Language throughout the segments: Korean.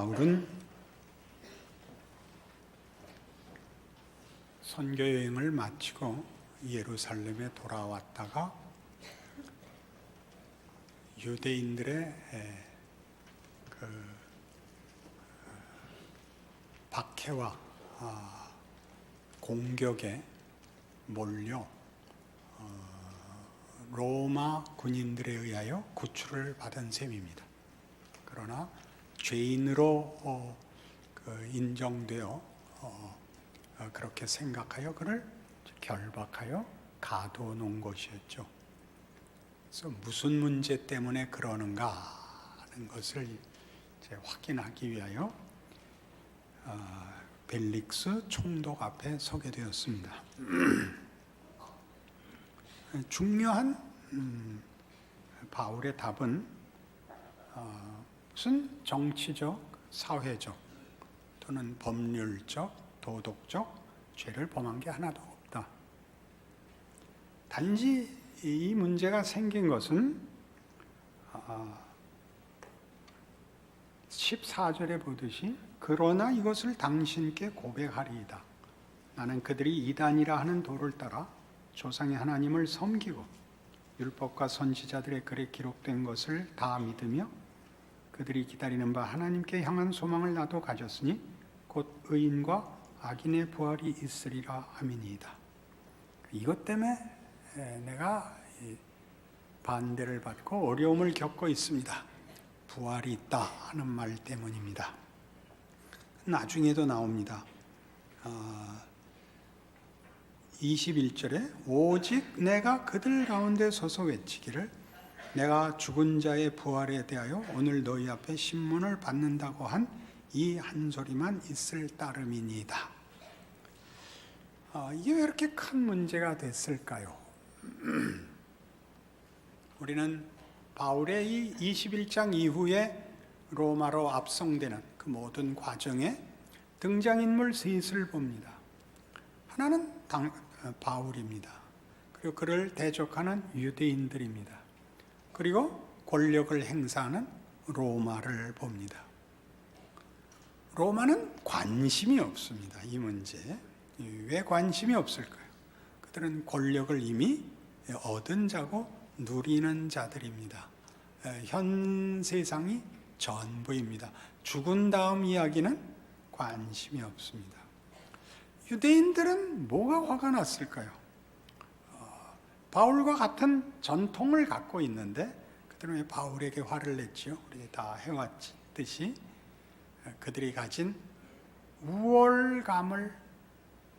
바울은 선교 여행을 마치고 예루살렘에 돌아왔다가 유대인들의 박해와 공격에 몰려 로마 군인들에 의하여 구출을 받은 셈입니다. 그러나 죄인으로 인정되어 그렇게 생각하여 그를 결박하여 가둬놓은 것이었죠. 그래서 무슨 문제 때문에 그러는가 하는 것을 이제 확인하기 위하여 벨릭스 총독 앞에 서게 되었습니다. 중요한 바울의 답은 무슨 정치적, 사회적 또는 법률적, 도덕적 죄를 범한 게 하나도 없다. 단지 이 문제가 생긴 것은 14절에 보듯이 그러나 이것을 당신께 고백하리이다. 나는 그들이 이단이라 하는 도를 따라 조상의 하나님을 섬기고 율법과 선지자들의 글에 기록된 것을 다 믿으며 그들이 기다리는 바 하나님께 향한 소망을 나도 가졌으니 곧 의인과 악인의 부활이 있으리라 아멘이다. 이것 때문에 내가 반대를 받고 어려움을 겪고 있습니다. 부활이 있다 하는 말 때문입니다. 나중에도 나옵니다. 21절에 오직 내가 그들 가운데 서서 외치기를 내가 죽은 자의 부활에 대하여 오늘 너희 앞에 신문을 받는다고 한 이 한 소리만 있을 따름이니이다. 이게 왜 이렇게 큰 문제가 됐을까요? 우리는 바울의 이 21장 이후에 로마로 압송되는 그 모든 과정에 등장인물 셋을 봅니다. 하나는 바울입니다. 그리고 그를 대적하는 유대인들입니다. 그리고 권력을 행사하는 로마를 봅니다. 로마는 관심이 없습니다. 이 문제에. 왜 관심이 없을까요? 그들은 권력을 이미 얻은 자고 누리는 자들입니다. 현 세상이 전부입니다. 죽은 다음 이야기는 관심이 없습니다. 유대인들은 뭐가 화가 났을까요? 바울과 같은 전통을 갖고 있는데 그들은 왜 바울에게 화를 냈지요? 우리 다 해왔듯이 그들이 가진 우월감을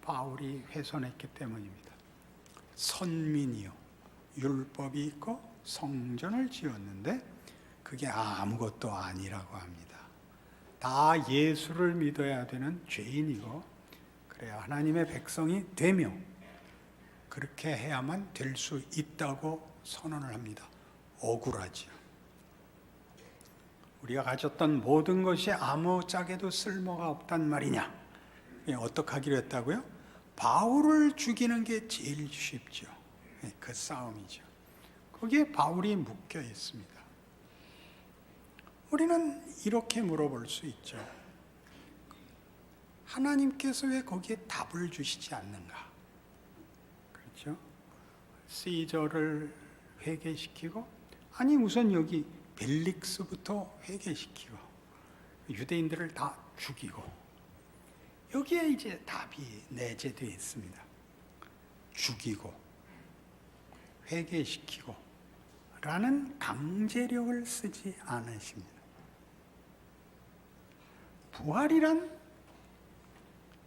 바울이 훼손했기 때문입니다. 선민이요, 율법이 있고 성전을 지었는데 그게 아무것도 아니라고 합니다. 다 예수를 믿어야 되는 죄인이고 그래야 하나님의 백성이 되며 그렇게 해야만 될 수 있다고 선언을 합니다. 억울하지요. 우리가 가졌던 모든 것이 아무짝에도 쓸모가 없단 말이냐? 어떻게 하기로 했다고요? 바울을 죽이는 게 제일 쉽죠. 그 싸움이죠. 거기에 바울이 묶여 있습니다. 우리는 이렇게 물어볼 수 있죠. 하나님께서 왜 거기에 답을 주시지 않는가? 그렇죠? 시저를 회개시키고, 아니 우선 여기 벨릭스부터 회개시키고, 유대인들을 다 죽이고, 여기에 이제 답이 내재되어 있습니다. 죽이고, 회개시키고, 라는 강제력을 쓰지 않으십니다. 부활이란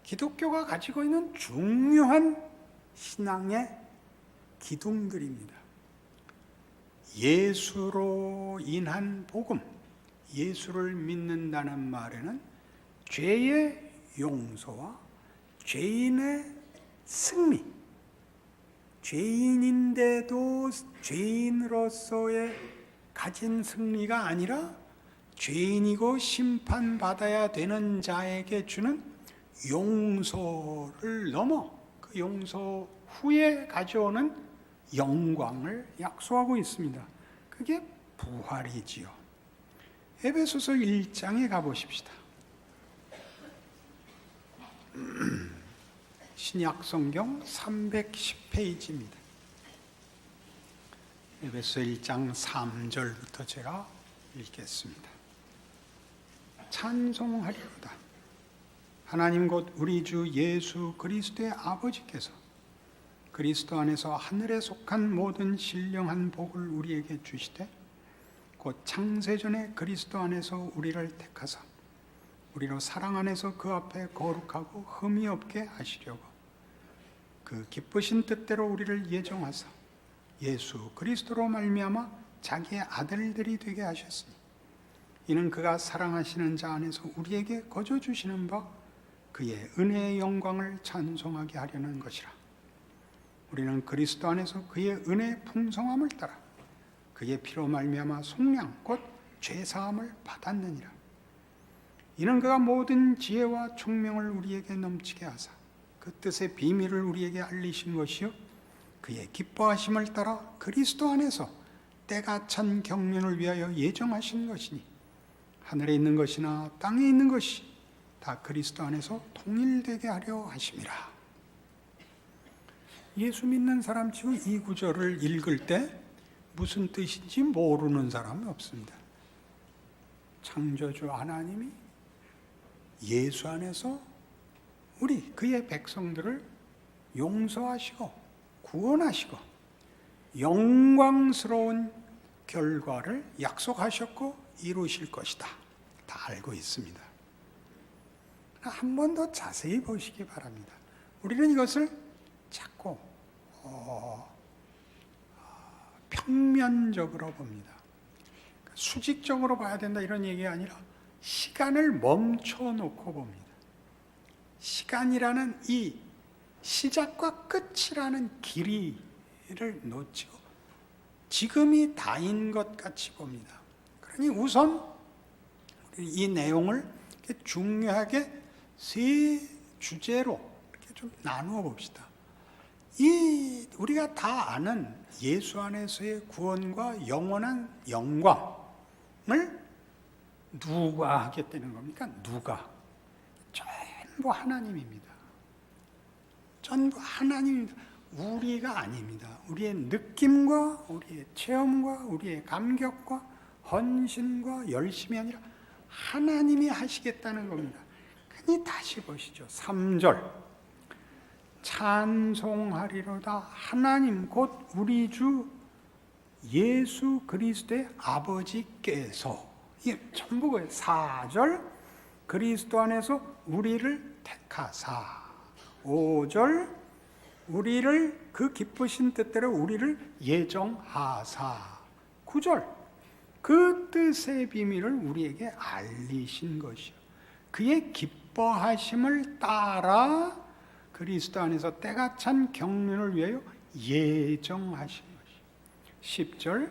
기독교가 가지고 있는 중요한 신앙의 기둥들입니다. 예수로 인한 복음, 예수를 믿는다는 말에는 죄의 용서와 죄인의 승리, 죄인인데도 죄인으로서의 가진 승리가 아니라 죄인이고 심판받아야 되는 자에게 주는 용서를 넘어 그 용서 후에 가져오는 영광을 약속하고 있습니다. 그게 부활이지요. 에베소서 1장에 가보십시다. 신약 성경 310페이지입니다. 에베소 1장 3절부터 제가 읽겠습니다. 찬송하리로다. 하나님 곧 우리 주 예수 그리스도의 아버지께서 그리스도 안에서 하늘에 속한 모든 신령한 복을 우리에게 주시되 곧 창세전에 그리스도 안에서 우리를 택하사 우리로 사랑 안에서 그 앞에 거룩하고 흠이 없게 하시려고 그 기쁘신 뜻대로 우리를 예정하사 예수 그리스도로 말미암아 자기의 아들들이 되게 하셨으니 이는 그가 사랑하시는 자 안에서 우리에게 거저 주시는 바 그의 은혜의 영광을 찬송하게 하려는 것이라. 우리는 그리스도 안에서 그의 은혜의 풍성함을 따라 그의 피로 말미암아 속량 곧 죄사함을 받았느니라. 이는 그가 모든 지혜와 총명을 우리에게 넘치게 하사 그 뜻의 비밀을 우리에게 알리신 것이요 그의 기뻐하심을 따라 그리스도 안에서 때가 찬 경륜을 위하여 예정하신 것이니 하늘에 있는 것이나 땅에 있는 것이 다 그리스도 안에서 통일되게 하려 하심이라. 예수 믿는 사람 치고 이 구절을 읽을 때 무슨 뜻인지 모르는 사람이 없습니다. 창조주 하나님이 예수 안에서 우리 그의 백성들을 용서하시고 구원하시고 영광스러운 결과를 약속하셨고 이루실 것이다. 다 알고 있습니다. 한 번 더 자세히 보시기 바랍니다. 우리는 이것을 자꾸 평면적으로 봅니다. 수직적으로 봐야 된다 이런 얘기가 아니라 시간을 멈춰 놓고 봅니다. 시간이라는 이 시작과 끝이라는 길이를 놓치고 지금이 다인 것 같이 봅니다. 그러니 우선 이 내용을 중요하게 세 주제로 이렇게 좀 나누어 봅시다. 우리가 다 아는 예수 안에서의 구원과 영원한 영광을 누가 하겠다는 겁니까? 누가? 전부 하나님입니다. 전부 하나님입니다. 우리가 아닙니다. 우리의 느낌과 우리의 체험과 우리의 감격과 헌신과 열심이 아니라 하나님이 하시겠다는 겁니다. 그니 다시 보시죠. 3절 찬송하리로다. 하나님 곧 우리 주 예수 그리스도의 아버지께서 이게 전부 거예요. 4절 그리스도 안에서 우리를 택하사. 5절 우리를 그 기쁘신 뜻대로 우리를 예정하사. 9절 그 뜻의 비밀을 우리에게 알리신 것이요 그의 기뻐하심을 따라 그리스도 안에서 때가 찬 경륜을 위하여 예정하신 것이요 10절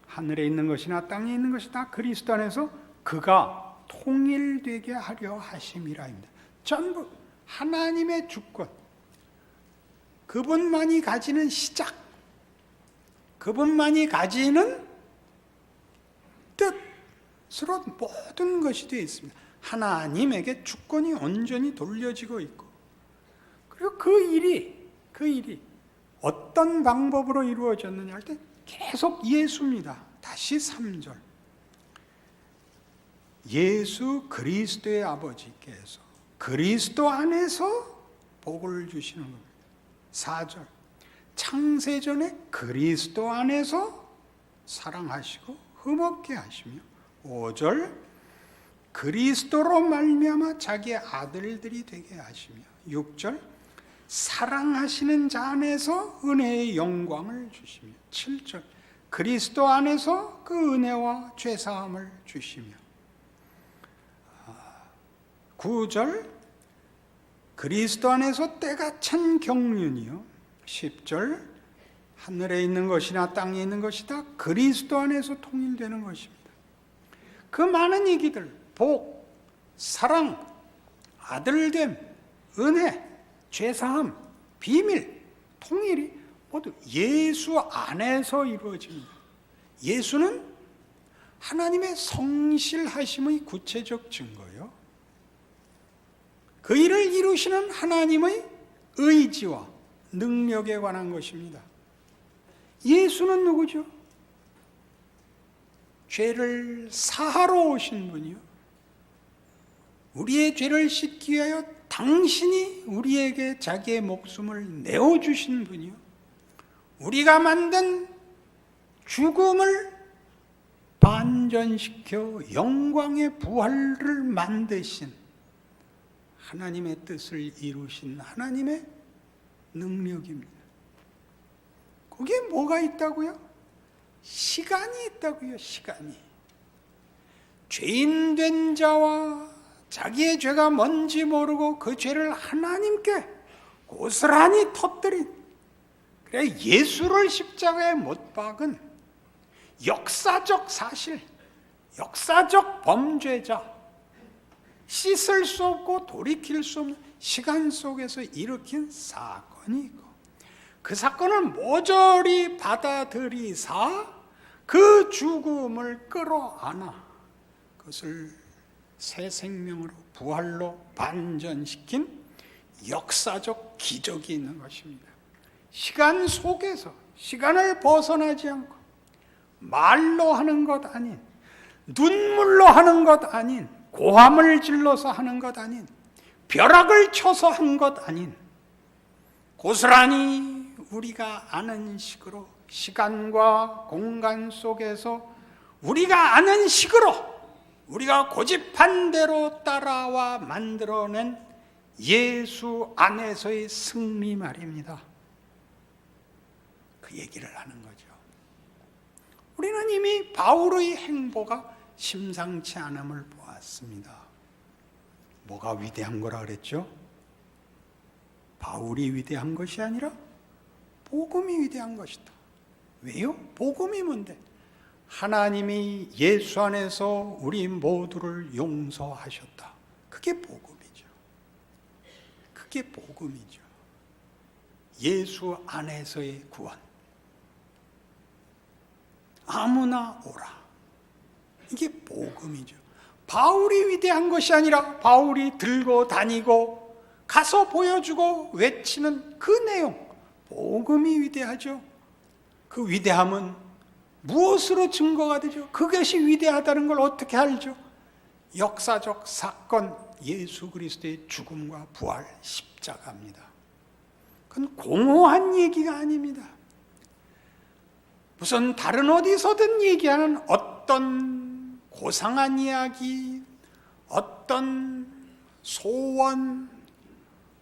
하늘에 있는 것이나 땅에 있는 것이 다 그리스도 안에서 그가 통일되게 하려 하심이라입니다. 전부 하나님의 주권, 그분만이 가지는 시작, 그분만이 가지는 뜻으로 모든 것이 되어 있습니다. 하나님에게 주권이 온전히 돌려지고 있고, 그리고 그 일이 어떤 방법으로 이루어졌느냐 할 때 계속 예수입니다. 다시 3절 예수 그리스도의 아버지께서 그리스도 안에서 복을 주시는 겁니다. 4절 창세전에 그리스도 안에서 사랑하시고 흠없게 하시며 5절 그리스도로 말미암아 자기의 아들들이 되게 하시며 6절 사랑하시는 자 안에서 은혜의 영광을 주시며 7절 그리스도 안에서 그 은혜와 죄사함을 주시며 9절 그리스도 안에서 때가 찬 경륜이요 10절 하늘에 있는 것이나 땅에 있는 것이 다 그리스도 안에서 통일되는 것입니다. 그 많은 얘기들 복, 사랑, 아들됨, 은혜, 죄사함, 비밀, 통일이 모두 예수 안에서 이루어집니다. 예수는 하나님의 성실하심의 구체적 증거예요. 그 일을 이루시는 하나님의 의지와 능력에 관한 것입니다. 예수는 누구죠? 죄를 사하러 오신 분이요, 우리의 죄를 씻기 위하여 당신이 우리에게 자기의 목숨을 내어주신 분이요, 우리가 만든 죽음을 반전시켜 영광의 부활을 만드신 하나님의 뜻을 이루신 하나님의 능력입니다. 거기에 뭐가 있다고요? 시간이 있다고요. 시간이. 죄인 된 자와 자기의 죄가 뭔지 모르고 그 죄를 하나님께 고스란히 터뜨린, 그래 예수를 십자가에 못 박은 역사적 사실, 역사적 범죄자, 씻을 수 없고 돌이킬 수 없는 시간 속에서 일으킨 사건이 있고, 그 사건을 모조리 받아들이사 그 죽음을 끌어안아 그것을 새 생명으로 부활로 반전시킨 역사적 기적이 있는 것입니다. 시간 속에서, 시간을 벗어나지 않고 말로 하는 것 아닌, 눈물로 하는 것 아닌, 고함을 질러서 하는 것 아닌, 벼락을 쳐서 한 것 아닌, 고스란히 우리가 아는 식으로 시간과 공간 속에서 우리가 아는 식으로 우리가 고집한 대로 따라와 만들어낸 예수 안에서의 승리 말입니다. 그 얘기를 하는 거죠. 우리는 이미 바울의 행보가 심상치 않음을 보았습니다. 뭐가 위대한 거라 그랬죠? 바울이 위대한 것이 아니라 복음이 위대한 것이다. 왜요? 복음이 뭔데? 하나님이 예수 안에서 우리 모두를 용서하셨다. 그게 복음이죠. 그게 복음이죠. 예수 안에서의 구원. 아무나 오라. 이게 복음이죠. 바울이 위대한 것이 아니라 바울이 들고 다니고 가서 보여주고 외치는 그 내용, 복음이 위대하죠. 그 위대함은 무엇으로 증거가 되죠? 그것이 위대하다는 걸 어떻게 알죠? 역사적 사건, 예수 그리스도의 죽음과 부활, 십자가입니다. 그건 공허한 얘기가 아닙니다. 무슨 다른 어디서든 얘기하는 어떤 고상한 이야기, 어떤 소원,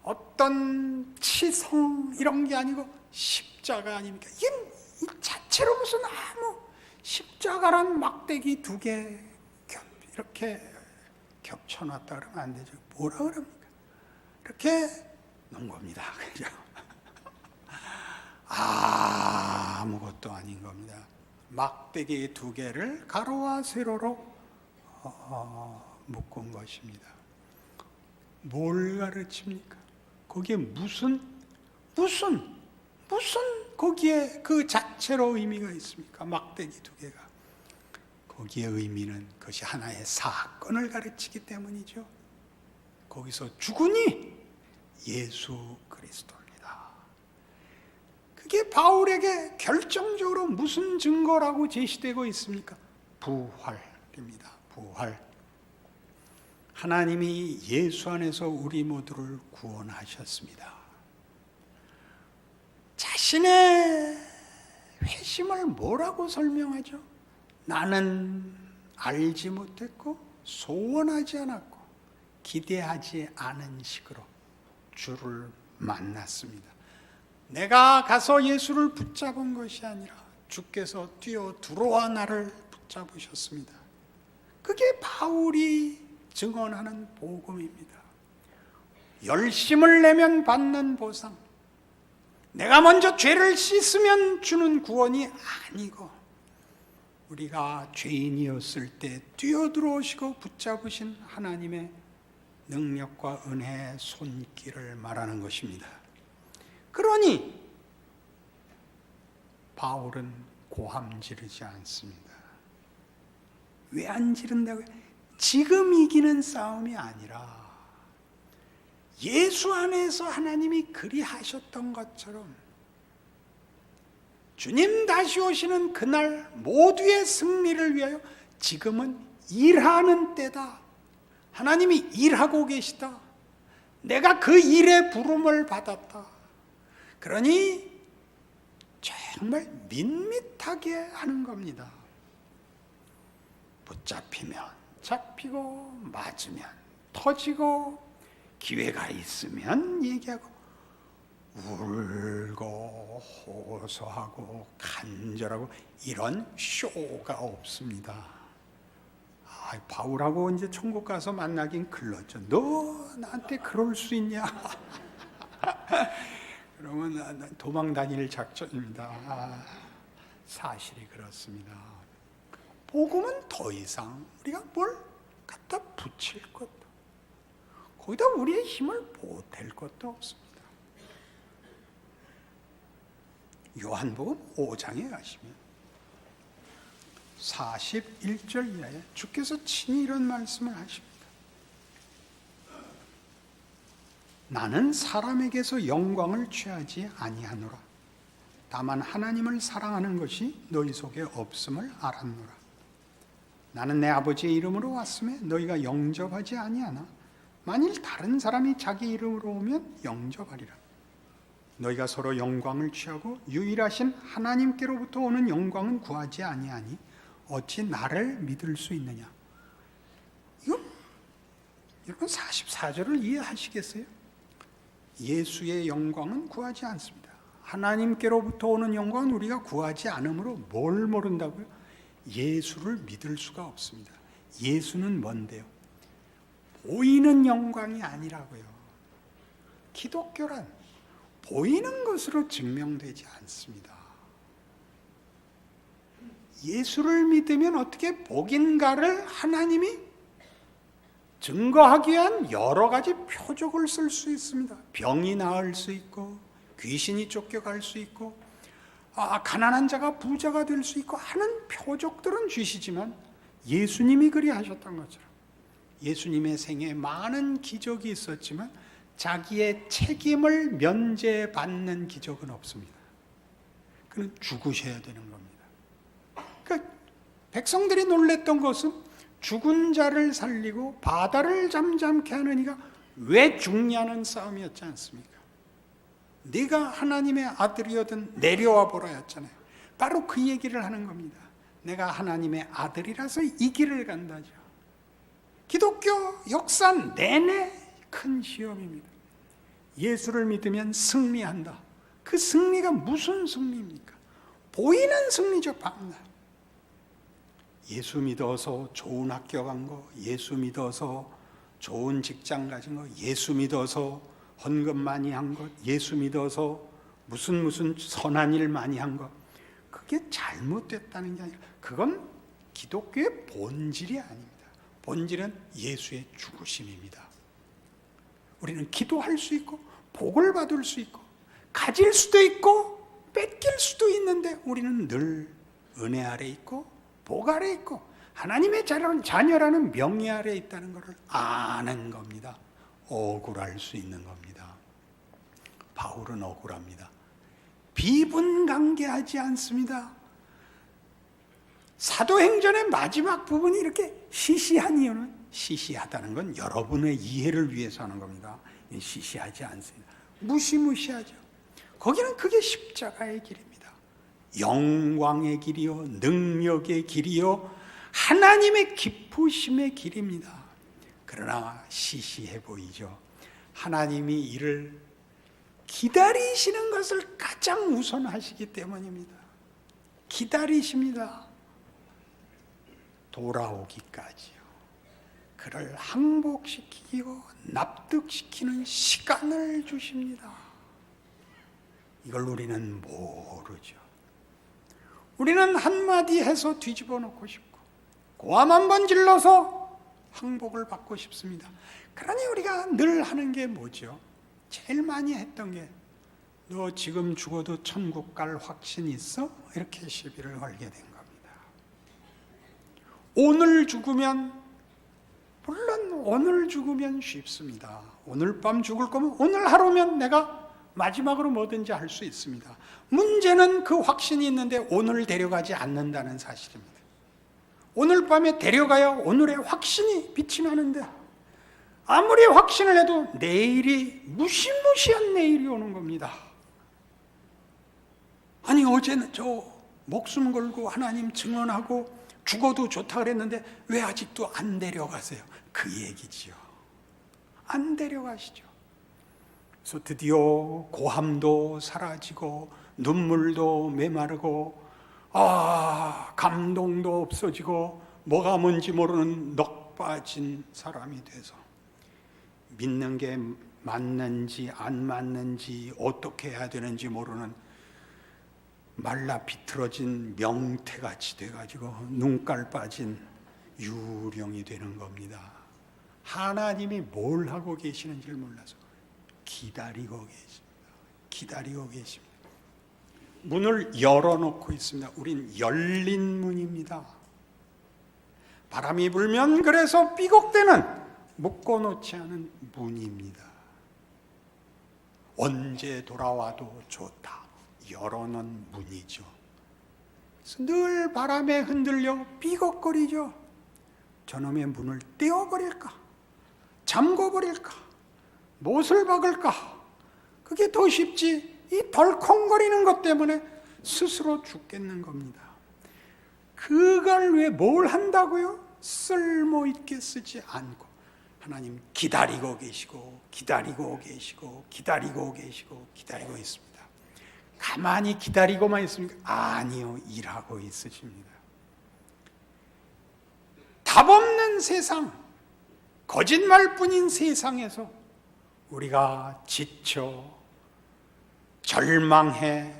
어떤 치성, 이런 게 아니고 십자가 아닙니까? 이게 이 자체로 무슨 아무 십자가란 막대기 두 개 이렇게 겹쳐놨다 그러면 안 되죠. 뭐라 그럽니까? 이렇게 놓은 겁니다. 그죠? 아무것도 아닌 겁니다. 막대기 두 개를 가로와 세로로 묶은 것입니다. 뭘 가르칩니까? 거기에 무슨 거기에 그 자체로 의미가 있습니까? 막대기 두 개가. 거기에 의미는 그것이 하나의 사건을 가르치기 때문이죠. 거기서 죽으니 예수 그리스도입니다. 그게 바울에게 결정적으로 무슨 증거라고 제시되고 있습니까? 부활입니다. 부활. 하나님이 예수 안에서 우리 모두를 구원하셨습니다. 자신의 회심을 뭐라고 설명하죠? 나는 알지 못했고 소원하지 않았고 기대하지 않은 식으로 주를 만났습니다. 내가 가서 예수를 붙잡은 것이 아니라 주께서 뛰어 들어와 나를 붙잡으셨습니다. 그게 바울이 증언하는 복음입니다. 열심을 내면 받는 보상, 내가 먼저 죄를 씻으면 주는 구원이 아니고 우리가 죄인이었을 때 뛰어들어오시고 붙잡으신 하나님의 능력과 은혜의 손길을 말하는 것입니다. 그러니 바울은 고함 지르지 않습니다. 왜 안 지른다고요? 지금 이기는 싸움이 아니라 예수 안에서 하나님이 그리하셨던 것처럼 주님 다시 오시는 그날 모두의 승리를 위하여 지금은 일하는 때다. 하나님이 일하고 계시다. 내가 그 일에 부름을 받았다. 그러니 정말 밋밋하게 하는 겁니다. 붙잡히면 잡히고 맞으면 터지고 기회가 있으면 얘기하고 울고 호소하고 간절하고 이런 쇼가 없습니다. 바울하고 이제 천국 가서 만나긴 글렀죠. 너 나한테 그럴 수 있냐? 그러면 도망 다닐 작전입니다. 사실이 그렇습니다. 복음은 더 이상 우리가 뭘 갖다 붙일 것도, 거기다 우리의 힘을 보탤 것도 없습니다. 요한복음 5장에 가시면 41절 이하에 주께서 친히 이런 말씀을 하십니다. 나는 사람에게서 영광을 취하지 아니하노라. 다만 하나님을 사랑하는 것이 너희 속에 없음을 알았노라. 나는 내 아버지의 이름으로 왔음에 너희가 영접하지 아니하나 만일 다른 사람이 자기 이름으로 오면 영접하리라. 너희가 서로 영광을 취하고 유일하신 하나님께로부터 오는 영광은 구하지 아니하니 어찌 나를 믿을 수 있느냐. 이거 여러분 44절을 이해하시겠어요? 예수의 영광은 구하지 않습니다. 하나님께로부터 오는 영광은 우리가 구하지 않으므로 뭘 모른다고요? 예수를 믿을 수가 없습니다. 예수는 뭔데요? 보이는 영광이 아니라고요. 기독교란 보이는 것으로 증명되지 않습니다. 예수를 믿으면 어떻게 복인가를 하나님이 증거하기 위한 여러 가지 표적을 쓸 수 있습니다. 병이 나을 수 있고 귀신이 쫓겨갈 수 있고 가난한 자가 부자가 될 수 있고 하는 표적들은 주시지만 예수님이 그리하셨던 것처럼 예수님의 생애에 많은 기적이 있었지만 자기의 책임을 면제받는 기적은 없습니다. 그는 죽으셔야 되는 겁니다. 그러니까 백성들이 놀랬던 것은 죽은 자를 살리고 바다를 잠잠케 하는 이가 왜 죽냐는 싸움이었지 않습니까? 네가 하나님의 아들이거든 내려와 보라였잖아요. 바로 그 얘기를 하는 겁니다. 내가 하나님의 아들이라서 이 길을 간다죠. 기독교 역사 내내 큰 시험입니다. 예수를 믿으면 승리한다. 그 승리가 무슨 승리입니까? 보이는 승리죠. 밤낮. 예수 믿어서 좋은 학교 간 거, 예수 믿어서 좋은 직장 가진 거, 예수 믿어서 헌금 많이 한 것, 예수 믿어서 무슨 선한 일 많이 한 것, 그게 잘못됐다는 게 아니라 그건 기독교의 본질이 아닙니다. 본질은 예수의 죽으심입니다. 우리는 기도할 수 있고 복을 받을 수 있고 가질 수도 있고 뺏길 수도 있는데 우리는 늘 은혜 아래 있고 복 아래 있고 하나님의 자녀라는 명예 아래 있다는 것을 아는 겁니다. 억울할 수 있는 겁니다. 바울은 억울합니다. 비분강개하지 않습니다. 사도행전의 마지막 부분이 이렇게 시시한 이유는 시시하다는 건 여러분의 이해를 위해서 하는 겁니다. 시시하지 않습니다. 무시무시하죠. 거기는 그게 십자가의 길입니다. 영광의 길이요 능력의 길이요 하나님의 기쁘심의 길입니다. 그러나 시시해 보이죠. 하나님이 이를 기다리시는 것을 가장 우선하시기 때문입니다. 기다리십니다. 돌아오기까지요. 그를 항복시키고 납득시키는 시간을 주십니다. 이걸 우리는 모르죠. 우리는 한마디 해서 뒤집어 놓고 싶고 고함 한번 질러서 항복을 받고 싶습니다. 그러니 우리가 늘 하는 게 뭐죠? 제일 많이 했던 게 너 지금 죽어도 천국 갈 확신 있어? 이렇게 시비를 걸게 된 겁니다. 오늘 죽으면, 물론 오늘 죽으면 쉽습니다. 오늘 밤 죽을 거면 오늘 하루면 내가 마지막으로 뭐든지 할 수 있습니다. 문제는 그 확신이 있는데 오늘 데려가지 않는다는 사실입니다. 오늘 밤에 데려가야 오늘의 확신이 빛이 나는데 아무리 확신을 해도 내일이 무시무시한 내일이 오는 겁니다. 아니 어제는 저 목숨 걸고 하나님 증언하고 죽어도 좋다 그랬는데 왜 아직도 안 데려가세요? 그 얘기지요. 안 데려가시죠. 그래서 드디어 고함도 사라지고 눈물도 메마르고 감동도 없어지고 뭐가 뭔지 모르는 넋 빠진 사람이 돼서 믿는 게 맞는지 안 맞는지 어떻게 해야 되는지 모르는 말라 비틀어진 명태같이 돼가지고 눈깔 빠진 유령이 되는 겁니다. 하나님이 뭘 하고 계시는지를 몰라서 기다리고 계십니다. 기다리고 계십니다. 문을 열어놓고 있습니다. 우린 열린 문입니다. 바람이 불면 그래서 삐걱대는 묶어놓지 않은 문입니다. 언제 돌아와도 좋다. 열어놓은 문이죠. 그래서 늘 바람에 흔들려 삐걱거리죠. 저놈의 문을 떼어버릴까? 잠궈버릴까? 못을 박을까? 그게 더 쉽지. 이 덜컹거리는 것 때문에 스스로 죽겠는 겁니다. 그걸 왜 뭘 한다고요? 쓸모있게 쓰지 않고 하나님 기다리고 계시고 기다리고 계시고 기다리고 계시고 기다리고 있습니다. 가만히 기다리고만 있습니까? 아니요, 일하고 있으십니다. 답 없는 세상, 거짓말뿐인 세상에서 우리가 지쳐 절망해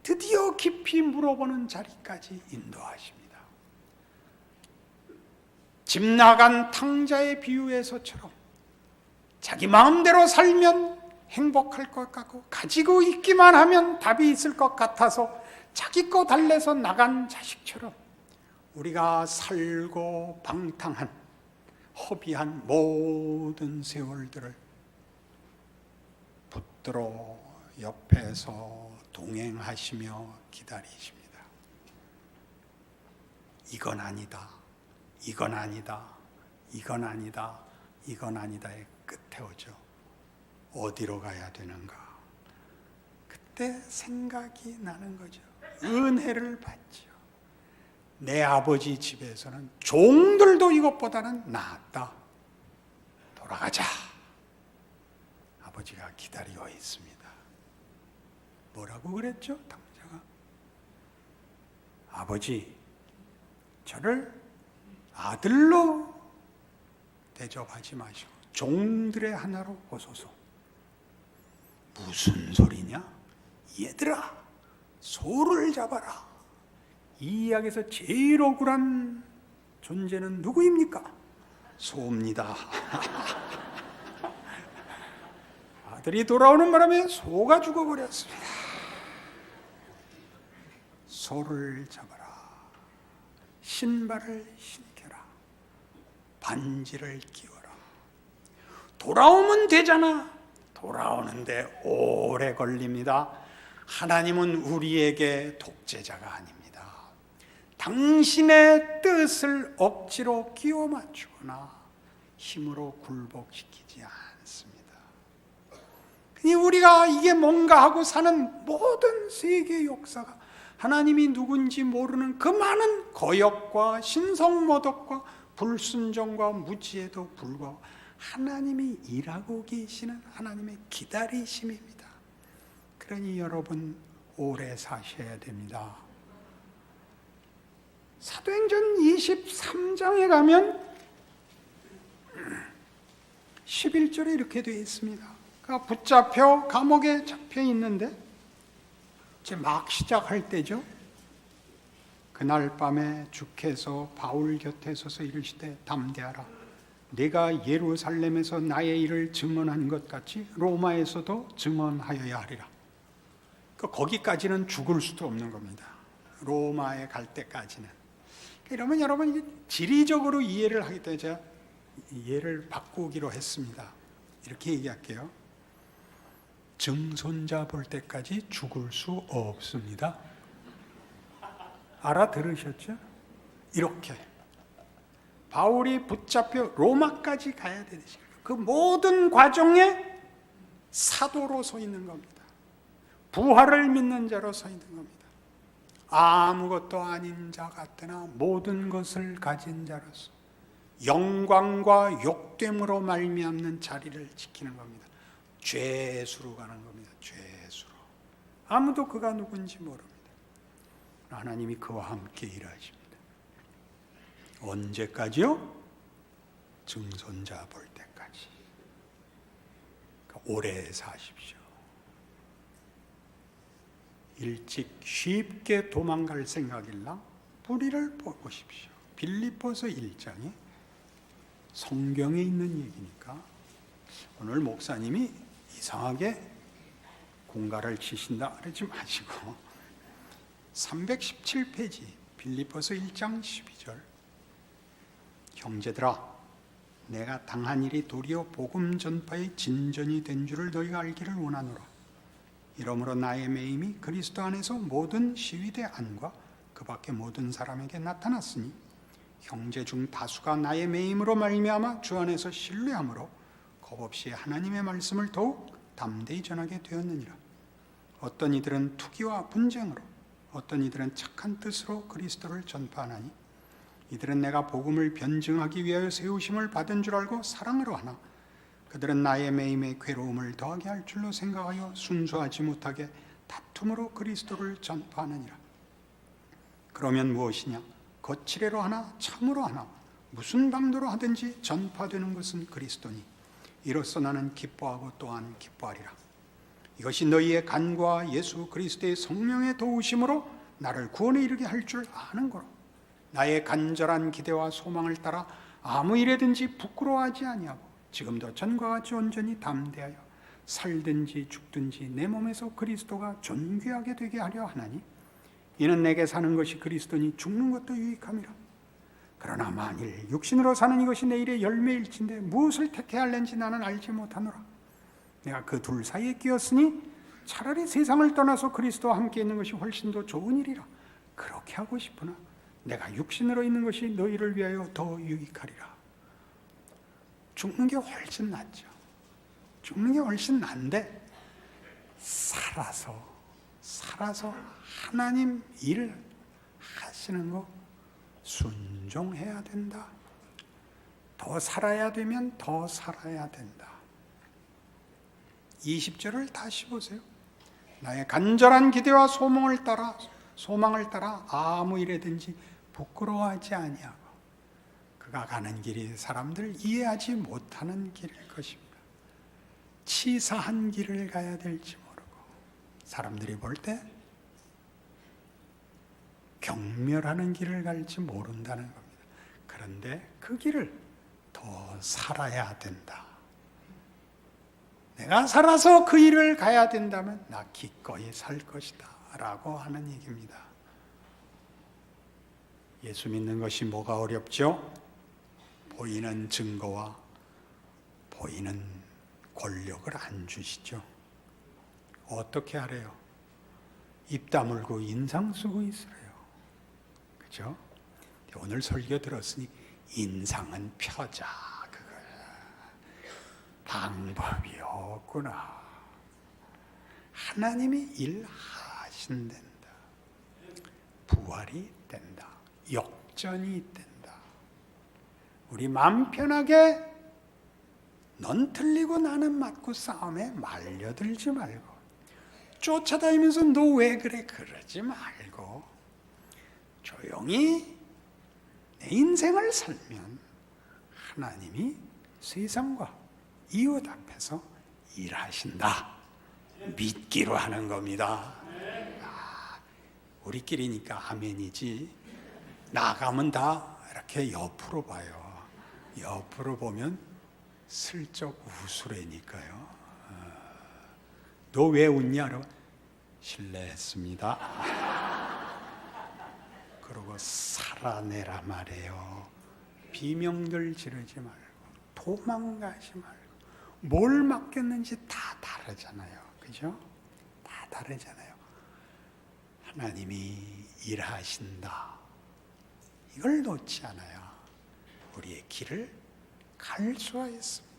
드디어 깊이 물어보는 자리까지 인도하십니다. 집 나간 탕자의 비유에서처럼 자기 마음대로 살면 행복할 것 같고 가지고 있기만 하면 답이 있을 것 같아서 자기 거 달래서 나간 자식처럼 우리가 살고 방탕한 허비한 모든 세월들을 붙들어 옆에서 동행하시며 기다리십니다. 이건 아니다, 이건 아니다, 이건 아니다, 이건 아니다의 끝에 오죠. 어디로 가야 되는가? 그때 생각이 나는 거죠. 은혜를 받죠. 내 아버지 집에서는 종들도 이것보다는 낫다. 돌아가자. 아버지가 기다리고 있습니다. 뭐라고 그랬죠? 탕자가 아버지, 저를 아들로 대접하지 마시고 종들의 하나로 보소서. 무슨 소리냐? 얘들아, 소를 잡아라. 이 이야기에서 제일 억울한 존재는 누구입니까? 소입니다. 아들이 돌아오는 바람에 소가 죽어버렸습니다. 소를 잡아라. 신발을 신겨라. 반지를 끼워라. 돌아오면 되잖아. 돌아오는데 오래 걸립니다. 하나님은 우리에게 독재자가 아닙니다. 당신의 뜻을 억지로 끼워 맞추거나 힘으로 굴복시키지 않습니다. 우리가 이게 뭔가 하고 사는 모든 세계 역사가 하나님이 누군지 모르는 그 많은 거역과 신성모독과 불순종과 무지에도 불구하고 하나님이 일하고 계시는 하나님의 기다리심입니다. 그러니 여러분 오래 사셔야 됩니다. 사도행전 23장에 가면 11절에 이렇게 되어 있습니다. 그러니까 붙잡혀 감옥에 잡혀 있는데 이제 막 시작할 때죠. 그날 밤에 주께서 바울 곁에 서서 이르시되 담대하라. 내가 예루살렘에서 나의 일을 증언한 것 같이 로마에서도 증언하여야 하리라. 그러니까 거기까지는 죽을 수도 없는 겁니다. 로마에 갈 때까지는. 이러면 여러분 지리적으로 이해를 하기 때문에 제가 예를 바꾸기로 했습니다. 이렇게 얘기할게요. 증손자 볼 때까지 죽을 수 없습니다. 알아들으셨죠? 이렇게 바울이 붙잡혀 로마까지 가야 되듯이 그 모든 과정에 사도로 서 있는 겁니다. 부활을 믿는 자로 서 있는 겁니다. 아무것도 아닌 자 같으나 모든 것을 가진 자로서 영광과 욕됨으로 말미암는 자리를 지키는 겁니다. 죄수로 가는 겁니다. 죄수로. 아무도 그가 누군지 모릅니다. 하나님이 그와 함께 일하십니다. 언제까지요? 증손자 볼 때까지. 그러니까 오래 사십시오. 일찍 쉽게 도망갈 생각일랑 뿌리를 뽑으십시오. 빌립보서 1장에 성경에 있는 얘기니까 오늘 목사님이 이상하게 공갈을 치신다 그러지 마시고 317페이지 빌립보서 1장 12절 형제들아 내가 당한 일이 도리어 복음 전파의 진전이 된 줄을 너희가 알기를 원하노라. 이러므로 나의 매임이 그리스도 안에서 모든 시위대 안과 그 밖의 모든 사람에게 나타났으니 형제 중 다수가 나의 매임으로 말미암아 주 안에서 신뢰함으로 겁없이 하나님의 말씀을 더욱 담대히 전하게 되었느니라. 어떤 이들은 투기와 분쟁으로 어떤 이들은 착한 뜻으로 그리스도를 전파하나니 이들은 내가 복음을 변증하기 위하여 세우심을 받은 줄 알고 사랑으로 하나 그들은 나의 매임에 괴로움을 더하게 할 줄로 생각하여 순수하지 못하게 다툼으로 그리스도를 전파하느니라. 그러면 무엇이냐? 거칠애로 하나 참으로 하나 무슨 방도로 하든지 전파되는 것은 그리스도니 이로써 나는 기뻐하고 또한 기뻐하리라. 이것이 너희의 간과 예수 그리스도의 성령의 도우심으로 나를 구원에 이르게 할 줄 아는 거로 나의 간절한 기대와 소망을 따라 아무 일에든지 부끄러워하지 아니하고 지금도 전과 같이 온전히 담대하여 살든지 죽든지 내 몸에서 그리스도가 존귀하게 되게 하려 하나니 이는 내게 사는 것이 그리스도니 죽는 것도 유익함이라. 그러나 만일 육신으로 사는 이것이 내일의 열매일진데 무엇을 택해야 할는지 나는 알지 못하노라. 내가 그 둘 사이에 끼었으니 차라리 세상을 떠나서 그리스도와 함께 있는 것이 훨씬 더 좋은 일이라. 그렇게 하고 싶으나 내가 육신으로 있는 것이 너희를 위하여 더 유익하리라. 죽는 게 훨씬 낫죠. 죽는 게 훨씬 난데 살아서 하나님 일 하시는 거 순종해야 된다. 더 살아야 되면 더 살아야 된다. 20절을 다시 보세요. 나의 간절한 기대와 소망을 따라 아무 일에든지 부끄러워하지 아니하고 그가 가는 길이 사람들 이해하지 못하는 길일 것입니다. 치사한 길을 가야 될지 모르고 사람들이 볼 때 경멸하는 길을 갈지 모른다는 겁니다. 그런데 그 길을 더 살아야 된다. 내가 살아서 그 일을 가야 된다면 나 기꺼이 살 것이다 라고 하는 얘기입니다. 예수 믿는 것이 뭐가 어렵죠? 보이는 증거와 보이는 권력을 안 주시죠. 어떻게 하래요? 입 다물고 인상 쓰고 있으래요. 그죠? 오늘 설교 들었으니 인상은 펴자. 방법이 없구나. 하나님이 일하신단다. 부활이 된다. 역전이 된다. 우리 마음 편하게 넌 틀리고 나는 맞고 싸움에 말려들지 말고 쫓아다니면서 너 왜 그래 그러지 말고 조용히 내 인생을 살면 하나님이 세상과 이웃 앞에서 일하신다. 믿기로 하는 겁니다. 우리끼리니까 아멘이지 나가면 다 이렇게 옆으로 봐요. 옆으로 보면 슬쩍 웃으라니까요. 너 왜 웃냐? 여러분 실례했습니다. 그러고 살아내라 말이에요. 비명들 지르지 말고 도망가지 말고. 뭘 맡겼는지 다 다르잖아요. 그죠? 다 다르잖아요. 하나님이 일하신다. 이걸 놓지 않아야 우리의 길을 갈 수가 있습니다.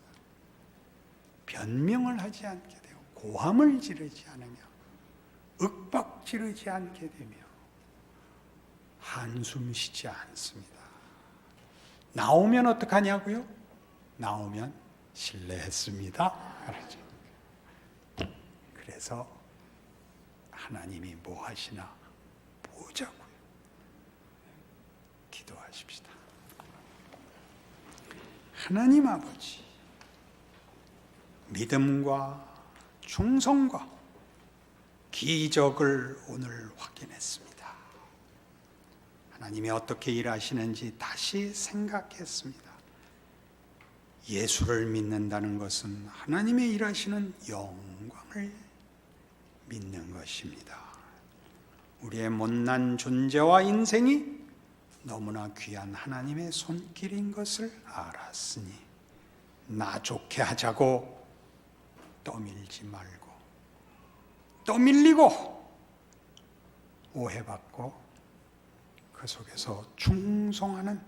변명을 하지 않게 되고 고함을 지르지 않으며 윽박 지르지 않게 되며 한숨 쉬지 않습니다. 나오면 어떡하냐고요? 나오면 신뢰했습니다. 그렇죠. 그래서 하나님이 뭐 하시나 보자고요. 기도하십시다. 하나님 아버지, 믿음과 충성과 기적을 오늘 확인했습니다. 하나님이 어떻게 일하시는지 다시 생각했습니다. 예수를 믿는다는 것은 하나님의 일하시는 영광을 믿는 것입니다. 우리의 못난 존재와 인생이 너무나 귀한 하나님의 손길인 것을 알았으니 나 좋게 하자고 떠밀지 말고 떠밀리고 오해받고 그 속에서 충성하는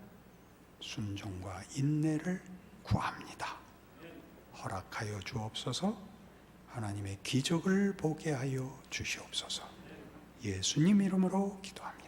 순종과 인내를 구합니다. 허락하여 주옵소서. 하나님의 기적을 보게 하여 주시옵소서. 예수님 이름으로 기도합니다.